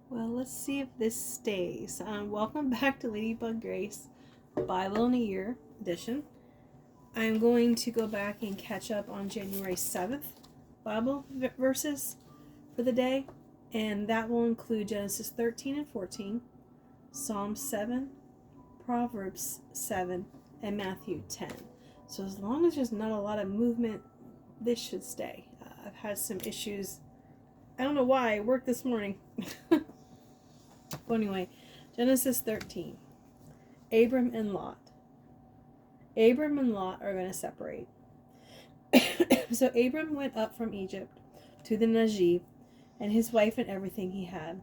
Well, let's see if this stays. Welcome back to Ladybug Grace Bible in a Year edition. I'm going to go back and catch up on January 7th Bible verses for the day, and that will include Genesis 13 and 14, Psalm 7, Proverbs 7, and Matthew 10. So as long as there's not a lot of movement, this should stay. I've had some issues. I don't know why. I worked this morning. But anyway, Genesis 13. Abram and Lot. Abram and Lot are going to separate. So Abram went up from Egypt to the Negev, and his wife and everything he had.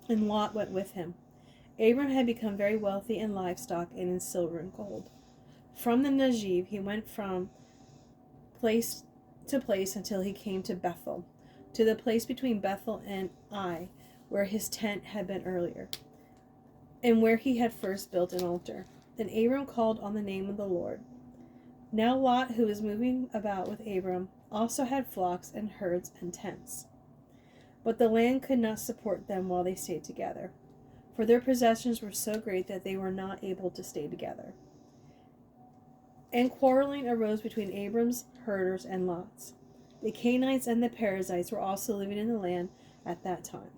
And Lot went with him. Abram had become very wealthy in livestock and in silver and gold. From the Negev he went from place to place until he came to Bethel, to the place between Bethel and Ai, where his tent had been earlier, and where he had first built an altar. Then Abram called on the name of the Lord. Now Lot, who was moving about with Abram, also had flocks and herds and tents. But the land could not support them while they stayed together, for their possessions were so great that they were not able to stay together. And quarreling arose between Abram's herders and Lot's. The Canaanites and the Perizzites were also living in the land at that time.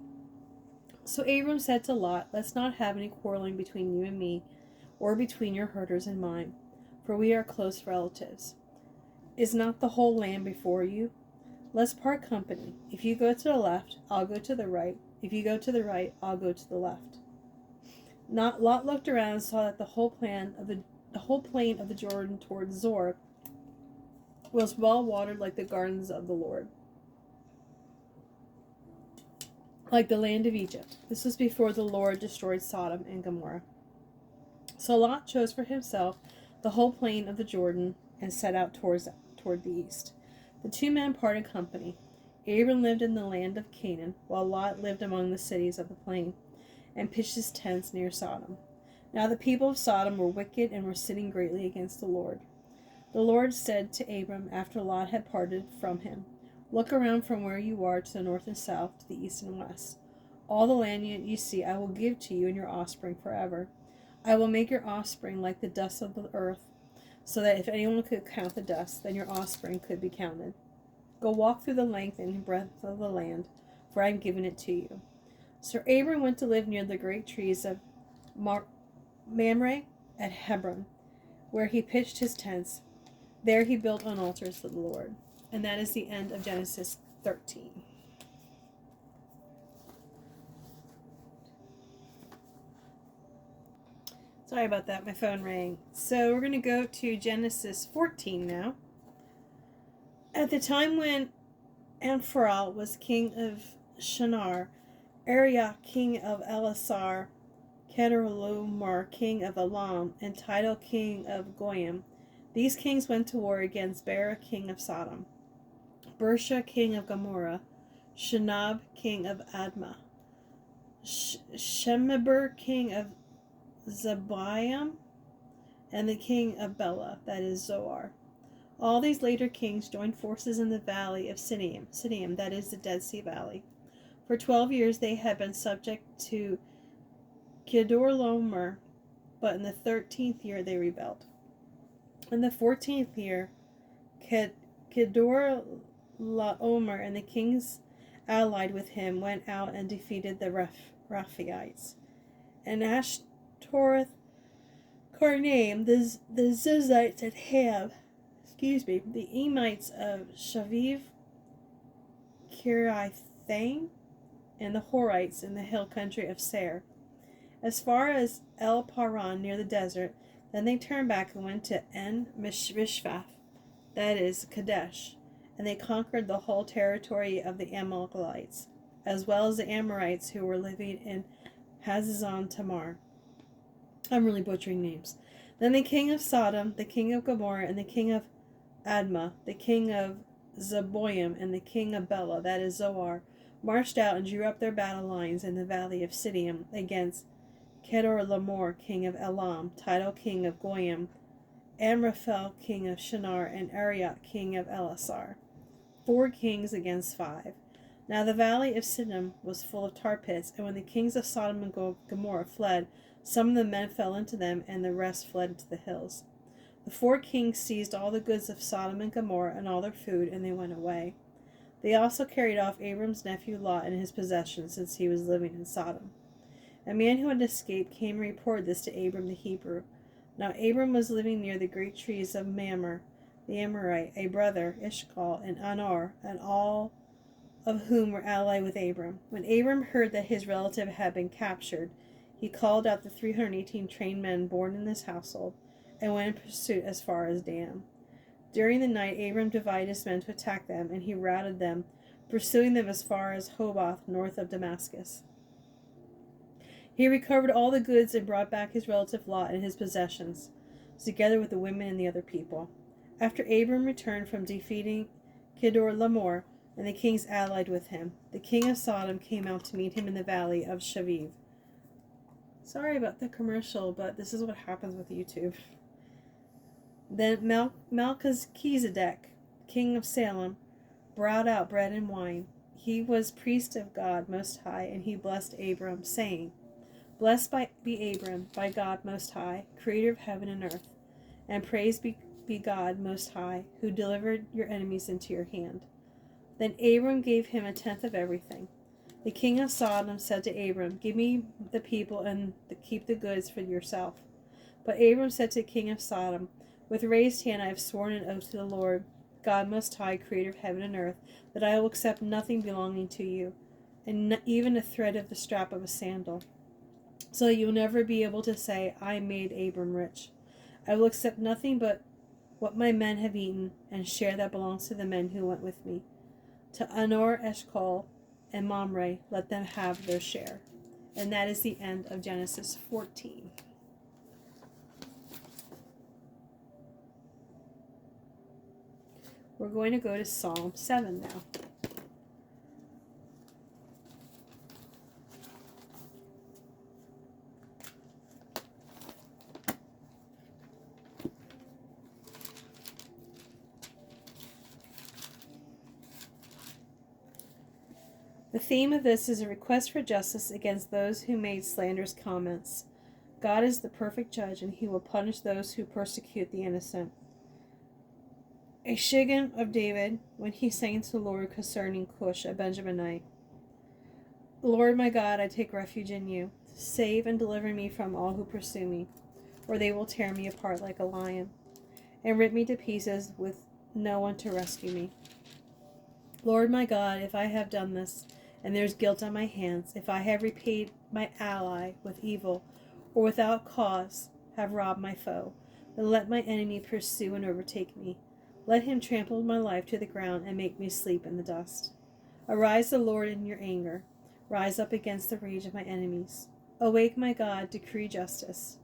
So Abram said to Lot, "Let's not have any quarreling between you and me, or between your herders and mine, for we are close relatives. Is not the whole land before you? Let's part company. If you go to the left, I'll go to the right. If you go to the right, I'll go to the left." Lot looked around and saw that the whole plain of the Jordan toward Zoar was well watered like the gardens of the Lord, like the land of Egypt. This was before the Lord destroyed Sodom and Gomorrah. So Lot chose for himself the whole plain of the Jordan and set out toward the east. The two men parted company. Abram lived in the land of Canaan, while Lot lived among the cities of the plain, and pitched his tents near Sodom. Now the people of Sodom were wicked and were sinning greatly against the Lord. The Lord said to Abram after Lot had parted from him, "Look around from where you are to the north and south, to the east and west. All the land you see I will give to you and your offspring forever. I will make your offspring like the dust of the earth, so that if anyone could count the dust, then your offspring could be counted. Go walk through the length and breadth of the land, for I am giving it to you." So Abram went to live near the great trees of Mamre at Hebron, where he pitched his tents. There he built on altars to the Lord. And that is the end of Genesis 13. Sorry about that, my phone rang. So we're going to go to Genesis 14 now. At the time when Ampharal was king of Shinar, Arioch king of Elasar, Kedorlaomer king of Elam, and Tidal king of Goyim, these kings went to war against Bera king of Sodom, Bersha king of Gomorrah, Shinab king of Admah, Shemeber king of Zebaim, and the king of Bela, that is Zoar. All these later kings joined forces in the valley of Sinim, that is the Dead Sea Valley. For 12 years they had been subject to Kedorlaomer, but in the 13th year they rebelled. In the 14th year, Kedorlaomer and the kings allied with him went out and defeated the Rephaites. And Ashtoreth, Karnaim, the Zizites at Ham, the Emites of Shaviv, Kiriathaim, and the Horites in the hill country of Seir, as far as El Paran near the desert. Then they turned back and went to En Mishvath, that is Kadesh, and they conquered the whole territory of the Amalekites, as well as the Amorites who were living in Hazazon Tamar. I'm really butchering names. Then the king of Sodom, the king of Gomorrah, and the king of Admah, the king of Zeboim, and the king of Bela, that is Zoar, marched out and drew up their battle lines in the valley of Sidim against Kedorlaomer king of Elam, Tidal king of Goyim, Amraphel king of Shinar, and Arioch king of Elasar. 4 kings against 5. Now the valley of Siddim was full of tar pits, and when the kings of Sodom and Gomorrah fled, some of the men fell into them, and the rest fled into the hills. The 4 kings seized all the goods of Sodom and Gomorrah and all their food, and they went away. They also carried off Abram's nephew Lot and his possessions, since he was living in Sodom. A man who had escaped came and reported this to Abram the Hebrew. Now Abram was living near the great trees of Mamre, the Amorite, a brother, Eshcol, and Aner, and all of whom were allied with Abram. When Abram heard that his relative had been captured, he called out the 318 trained men born in his household, and went in pursuit as far as Dan. During the night Abram divided his men to attack them, and he routed them, pursuing them as far as Hobath, north of Damascus. He recovered all the goods and brought back his relative Lot and his possessions, together with the women and the other people. After Abram returned from defeating Kedorlaomer and the kings allied with him, the king of Sodom came out to meet him in the valley of Shaviv. Sorry about the commercial, but this is what happens with YouTube. Then Melchizedek, king of Salem, brought out bread and wine. He was priest of God Most High, and he blessed Abram, saying, Blessed be Abram by God Most High, creator of heaven and earth, and praise be God Most High, who delivered your enemies into your hand. Then Abram gave him 1/10 of everything. The king of Sodom said to Abram, Give me the people and keep the goods for yourself. But Abram said to the king of Sodom, With raised hand I have sworn an oath to the Lord, God Most High, creator of heaven and earth, that I will accept nothing belonging to you, and not even a thread of the strap of a sandal. So you will never be able to say, I made Abram rich. I will accept nothing but what my men have eaten, and share that belongs to the men who went with me. To Aner, Eshcol, and Mamre, let them have their share. And that is the end of Genesis 14. We're going to go to Psalm 7 now. The theme of this is a request for justice against those who made slanderous comments. God is the perfect judge, and he will punish those who persecute the innocent. A Shiggun of David, when he sang to the Lord concerning Cush, a Benjaminite. Lord my God, I take refuge in you. Save and deliver me from all who pursue me, or they will tear me apart like a lion, and rip me to pieces with no one to rescue me. Lord my God, if I have done this, and there is guilt on my hands, if I have repaid my ally with evil, or without cause have robbed my foe, then let my enemy pursue and overtake me. Let him trample my life to the ground and make me sleep in the dust. Arise, the Lord, in your anger. Rise up against the rage of my enemies. Awake, my God, decree justice.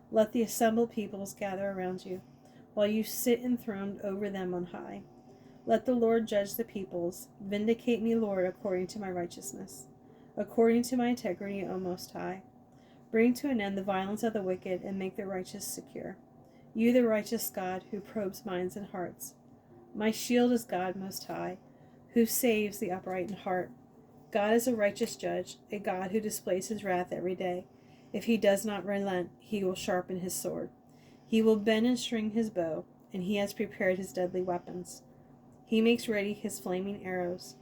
Let the assembled peoples gather around you, while you sit enthroned over them on high. Let the Lord judge the peoples. Vindicate me, Lord, according to my righteousness, according to my integrity, O Most High. Bring to an end the violence of the wicked, and make the righteous secure. You, the righteous God, who probes minds and hearts. My shield is God Most High, who saves the upright in heart. God is a righteous judge, a God who displays his wrath every day. If he does not relent, he will sharpen his sword. He will bend and string his bow, and he has prepared his deadly weapons. He makes ready his flaming arrows.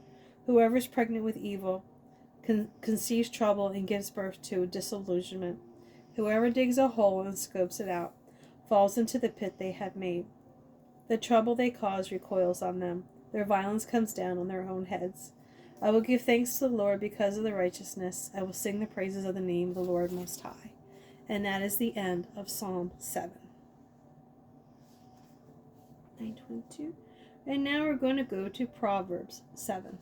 Whoever is pregnant with evil conceives trouble and gives birth to disillusionment. Whoever digs a hole and scopes it out falls into the pit they have made. The trouble they cause recoils on them. Their violence comes down on their own heads. I will give thanks to the Lord because of the righteousness. I will sing the praises of the name of the Lord Most High. And that is the end of Psalm 7. 9:22. And now we're going to go to Proverbs 7.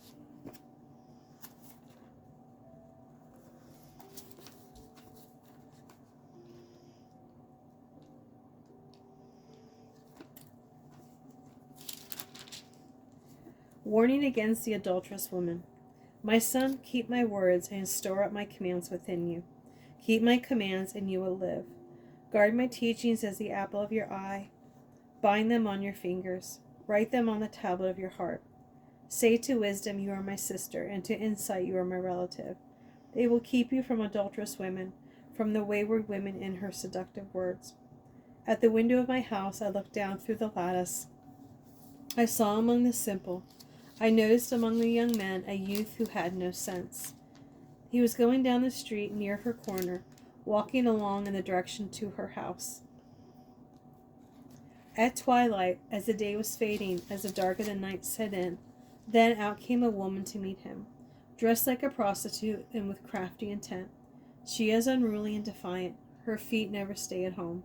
Warning against the adulterous woman. My son, keep my words and store up my commands within you. Keep my commands and you will live. Guard my teachings as the apple of your eye. Bind them on your fingers. Write them on the tablet of your heart. Say to wisdom, you are my sister, and to insight, you are my relative. They will keep you from adulterous women, from the wayward women in her seductive words. At the window of my house I looked down through the lattice. I saw among the simple, I noticed among the young men a youth who had no sense. He was going down the street near her corner, walking along in the direction to her house. At twilight, as the day was fading, as the dark of the night set in, then out came a woman to meet him, dressed like a prostitute and with crafty intent. She is unruly and defiant. Her feet never stay at home.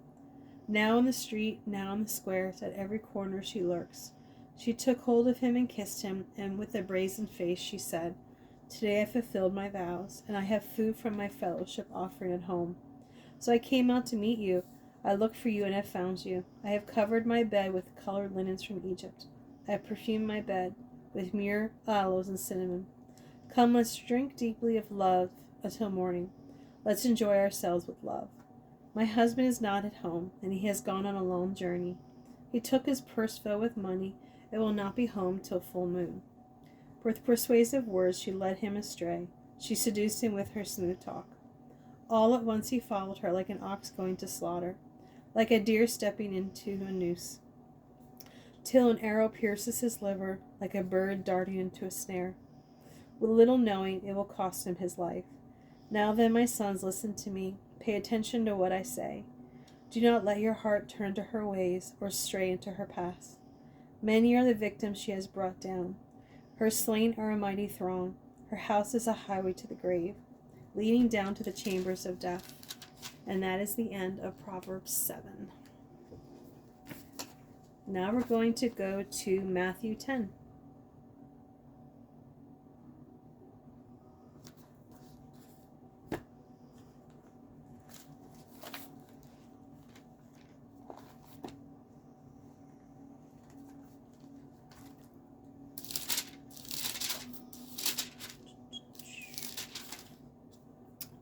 Now in the street, now in the squares, at every corner she lurks. She took hold of him and kissed him, and with a brazen face she said, Today I fulfilled my vows, and I have food from my fellowship offering at home. So I came out to meet you. I looked for you and have found you. I have covered my bed with colored linens from Egypt. I have perfumed my bed with myrrh, aloes, and cinnamon. Come, let's drink deeply of love until morning. Let's enjoy ourselves with love. My husband is not at home, and he has gone on a long journey. He took his purse filled with money and will not be home till full moon. With persuasive words she led him astray. She seduced him with her smooth talk. All at once he followed her like an ox going to slaughter, like a deer stepping into a noose, till an arrow pierces his liver, like a bird darting into a snare. With little knowing it will cost him his life. Now then, my sons, listen to me. Pay attention to what I say. Do not let your heart turn to her ways or stray into her paths. Many are the victims she has brought down. Her slain are a mighty throng. Her house is a highway to the grave, leading down to the chambers of death. And that is the end of Proverbs 7. Now we're going to go to Matthew 10.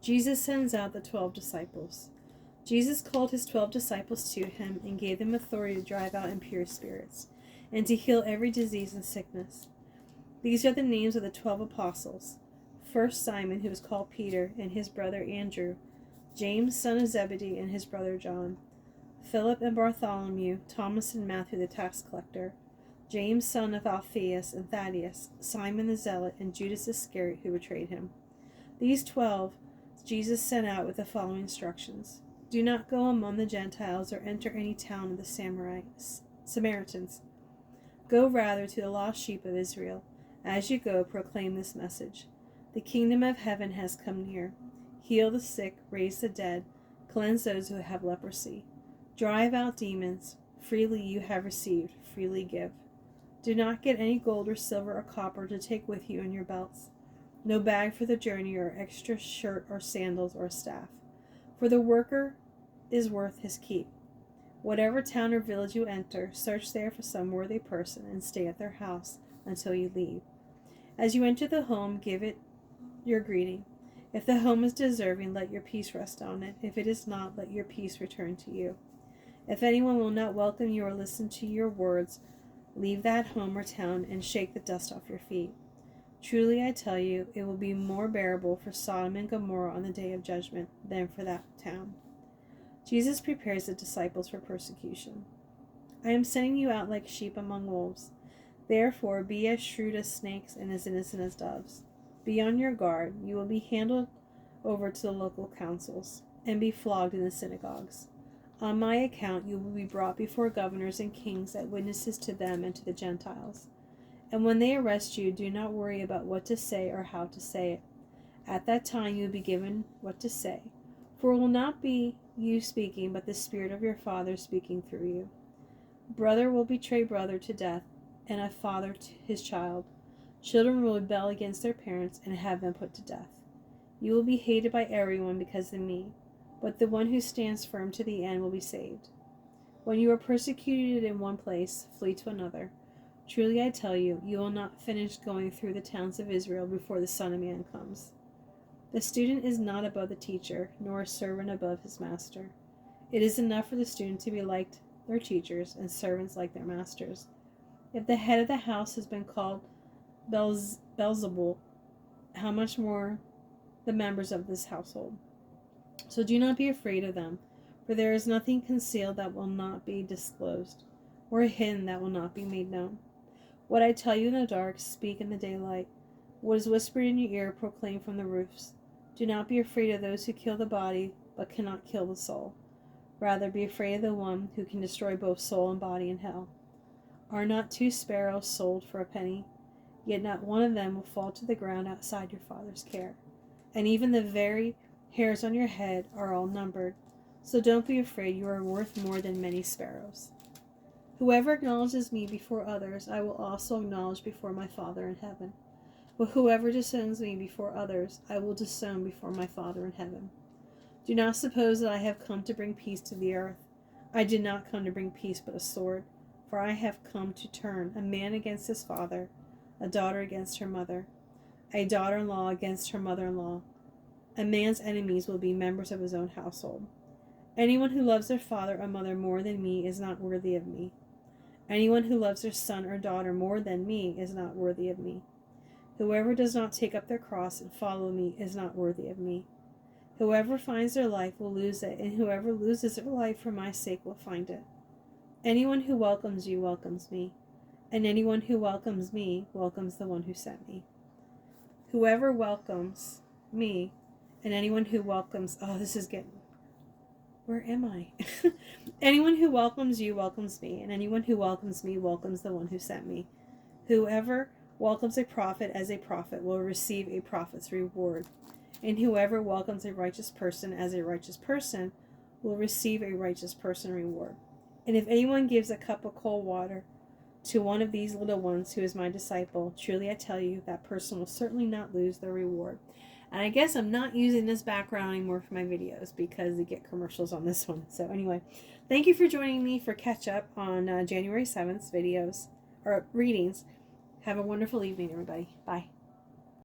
Jesus sends out the 12 disciples. Jesus called his 12 disciples to him and gave them authority to drive out impure spirits and to heal every disease and sickness. These are the names of the 12 apostles. First, Simon, who is called Peter, and his brother Andrew, James, son of Zebedee, and his brother John, Philip and Bartholomew, Thomas and Matthew the tax collector, James, son of Alphaeus and Thaddeus, Simon the zealot, and Judas Iscariot, who betrayed him. These 12 Jesus sent out with the following instructions. Do not go among the Gentiles or enter any town of the Samaritans. Go rather to the lost sheep of Israel. As you go, proclaim this message. The kingdom of heaven has come near. Heal the sick, raise the dead, cleanse those who have leprosy. Drive out demons. Freely you have received, freely give. Do not get any gold or silver or copper to take with you in your belts. No bag for the journey or extra shirt or sandals or staff. For the worker is worth his keep. Whatever town or village you enter, search there for some worthy person and stay at their house until you leave. As you enter the home, give it your greeting. If the home is deserving, let your peace rest on it. If it is not, let your peace return to you. If anyone will not welcome you or listen to your words, leave that home or town and shake the dust off your feet. Truly I tell you, it will be more bearable for Sodom and Gomorrah on the day of judgment than for that town. Jesus prepares the disciples for persecution. I am sending you out like sheep among wolves. Therefore be as shrewd as snakes and as innocent as doves. Be on your guard. You will be handed over to the local councils and be flogged in the synagogues. On my account you will be brought before governors and kings as witnesses to them and to the Gentiles. And when they arrest you, do not worry about what to say or how to say it. At that time you will be given what to say, for it will not be you speaking, but the Spirit of your Father speaking through you. Brother will betray brother to death, and a father to his child. Children will rebel against their parents and have them put to death. You will be hated by everyone because of me, but the one who stands firm to the end will be saved. When you are persecuted in one place, flee to another. Truly I tell you, you will not finish going through the towns of Israel before the Son of Man comes. The student is not above the teacher, nor a servant above his master. It is enough for the student to be like their teachers, and servants like their masters. If the head of the house has been called Beelzebul, how much more the members of this household. So do not be afraid of them, for there is nothing concealed that will not be disclosed, or hidden that will not be made known. What I tell you in the dark, speak in the daylight. What is whispered in your ear, proclaim from the roofs. Do not be afraid of those who kill the body, but cannot kill the soul. Rather, be afraid of the one who can destroy both soul and body in hell. Are not 2 sparrows sold for a penny? Yet not one of them will fall to the ground outside your Father's care. And even the very hairs on your head are all numbered. So don't be afraid, you are worth more than many sparrows. Whoever acknowledges me before others, I will also acknowledge before my Father in heaven. But whoever disowns me before others, I will disown before my Father in heaven. Do not suppose that I have come to bring peace to the earth. I did not come to bring peace, but a sword. For I have come to turn a man against his father, a daughter against her mother, a daughter-in-law against her mother-in-law. A man's enemies will be members of his own household. Anyone who loves their father or mother more than me is not worthy of me. Anyone who loves their son or daughter more than me is not worthy of me. Whoever does not take up their cross and follow me is not worthy of me. Whoever finds their life will lose it, and whoever loses their life for my sake will find it. Anyone who welcomes you welcomes me, and anyone who welcomes me welcomes the one who sent me. Whoever welcomes me, and anyone who welcomes... Oh, this is getting... Where am I? Anyone who welcomes you welcomes me, and anyone who welcomes me welcomes the one who sent me. Whoever welcomes a prophet as a prophet will receive a prophet's reward, and whoever welcomes a righteous person as a righteous person will receive a righteous person reward. And if anyone gives a cup of cold water to one of these little ones who is my disciple, truly I tell you, that person will certainly not lose their reward. And I guess I'm not using this background anymore for my videos because they get commercials on this one. So anyway, thank you for joining me for catch up on January 7th videos or readings. Have a wonderful evening, everybody. Bye.